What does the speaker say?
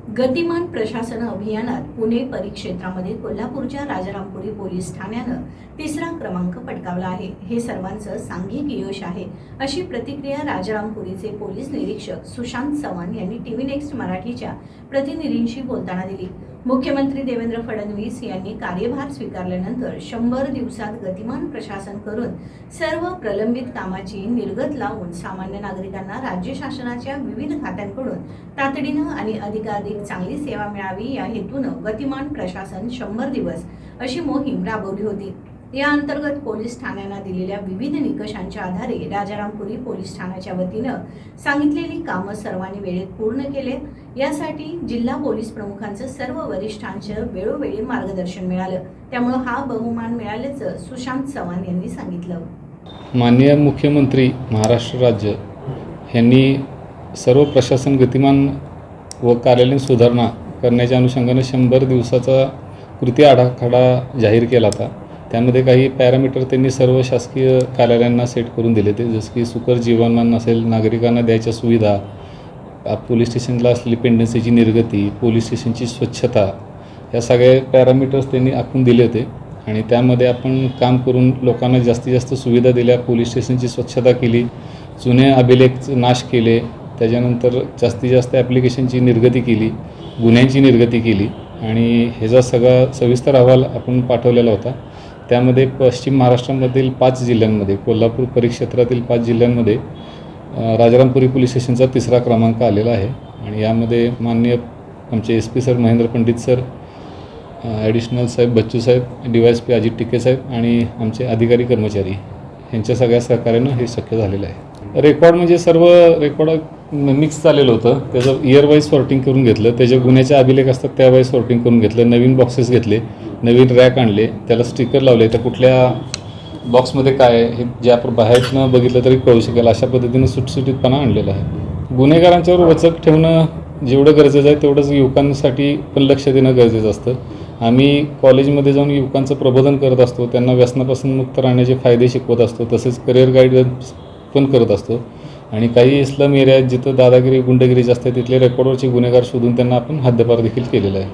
गतिमान प्रशासन अभियानात पुणे परिक्षेत्रामध्ये कोल्हापूरच्या राजारामपुरी पोलीस ठाण्यानं तिसरा क्रमांक पटकावला आहे। हे सर्वांचं सांघिक यश आहे, अशी प्रतिक्रिया राजारामपुरीचे पोलीस निरीक्षक सुशांत चव्हाण यांनी टीव्ही नेक्स्ट मराठीच्या प्रतिनिधींशी बोलताना दिली। मुख्यमंत्री देवेंद्र फडणवीस यांनी कार्यभार स्वीकारल्यानंतर 100 दिवसात गतिमान प्रशासन करून सर्व प्रलंबित कामाची निर्गत लावून सामान्य नागरिकांना राज्य शासनाच्या विविध खात्यांकडून तातडीनं आणि अधिकाधिक चांगली सेवा मिळावी या हेतूनं गतिमान प्रशासन 100 दिवस अशी मोहीम राबवली होती। या अंतर्गत पोलीस ठाण्यांना दिलेल्या विविध निकषांच्या आधारे राजारामपुरी पोलीस ठाण्याच्या वतीनं सांगितलेली कामं सर्वांनी वेळेत पूर्ण केले। यासाठी जिल्हा पोलीस प्रमुखांचं सर्व वरिष्ठांचं वेळोवेळी मार्गदर्शन मिळालं, त्यामुळे हा बहुमान मिळाल्याचं सुशांत चव्हाण यांनी सांगितलं। माननीय मुख्यमंत्री महाराष्ट्र राज्य यांनी सर्व प्रशासन गतिमान व कार्यालयीन सुधारणा करण्याच्या अनुषंगाने 100 दिवसाचा कृती आराखडा जाहीर केला होता। त्यामध्ये काही पॅरामीटर त्यांनी सर्व शासकीय कार्यालयांना सेट करून दिले ते, जसं की सुकर जीवनमान असेल, नागरिकांना द्यायच्या सुविधा, पोलीस स्टेशनला असलेली पेंडन्सीची निर्गती, पोलीस स्टेशनची स्वच्छता, या सगळे पॅरामीटर्स त्यांनी आखून दिले होते आणि त्यामध्ये आपण काम करून लोकांना जास्तीत जास्त सुविधा दिल्या। पोलीस स्टेशनची स्वच्छता केली, जुने अभिलेख नाश केले, त्याच्यानंतर जास्तीत जास्त ॲप्लिकेशनची निर्गती केली, गुन्ह्यांची निर्गती केली आणि ह्याचा सगळा सविस्तर अहवाल आपण पाठवलेला होता। त्यामध्ये पश्चिम महाराष्ट्रामधील 5 जिल्ह्यांमध्ये, कोल्हापूर परिक्षेत्रातील 5 जिल्ह्यांमध्ये राजारामपुरी पोलीस स्टेशनचा तिसरा क्रमांक आलेला आहे आणि यामध्ये माननीय आमचे SP sir Mahendra Pandit sir, additional साहेब बच्चू साहेब, DYSP अजित टिके साहेब आणि आमचे अधिकारी कर्मचारी यांच्या सगळ्या सहकार्यानं हे शक्य झालेलं आहे। रेकॉर्ड म्हणजे सर्व रेकॉर्ड मिक्स झालेलं होतं, त्याचं इयर वाईज सॉर्टिंग करून घेतलं, त्याचे गुन्ह्याचे अभिलेख असतात त्या वाईज सॉर्टिंग करून घेतलं, नवीन बॉक्सेस घेतले, नवीन रॅक आणले, त्याला स्टिकर लावले, तर कुठल्या बॉक्समध्ये काय आहे हे जे आपण बाहेरनं बघितलं तरी कळू शकेल अशा पद्धतीनं सुटसुटीतपणा आणलेला आहे। गुन्हेगारांच्यावर वचक ठेवणं जेवढं गरजेचं आहे तेवढंच युवकांसाठी पण लक्ष देणं गरजेचं असतं। आम्ही कॉलेजमध्ये जाऊन युवकांचं प्रबोधन करत असतो, त्यांना व्यसनापासून मुक्त राहण्याचे फायदे शिकवत असतो, तसेच करिअर गाईडन्स पण करत असतो आणि काही इस्लाम एरियात जिथं दादागिरी गुंडगिरी जास्त आहे तिथले रेकॉर्डवरचे गुन्हेगार शोधून त्यांना आपण हद्दपार देखील केलेलं आहे।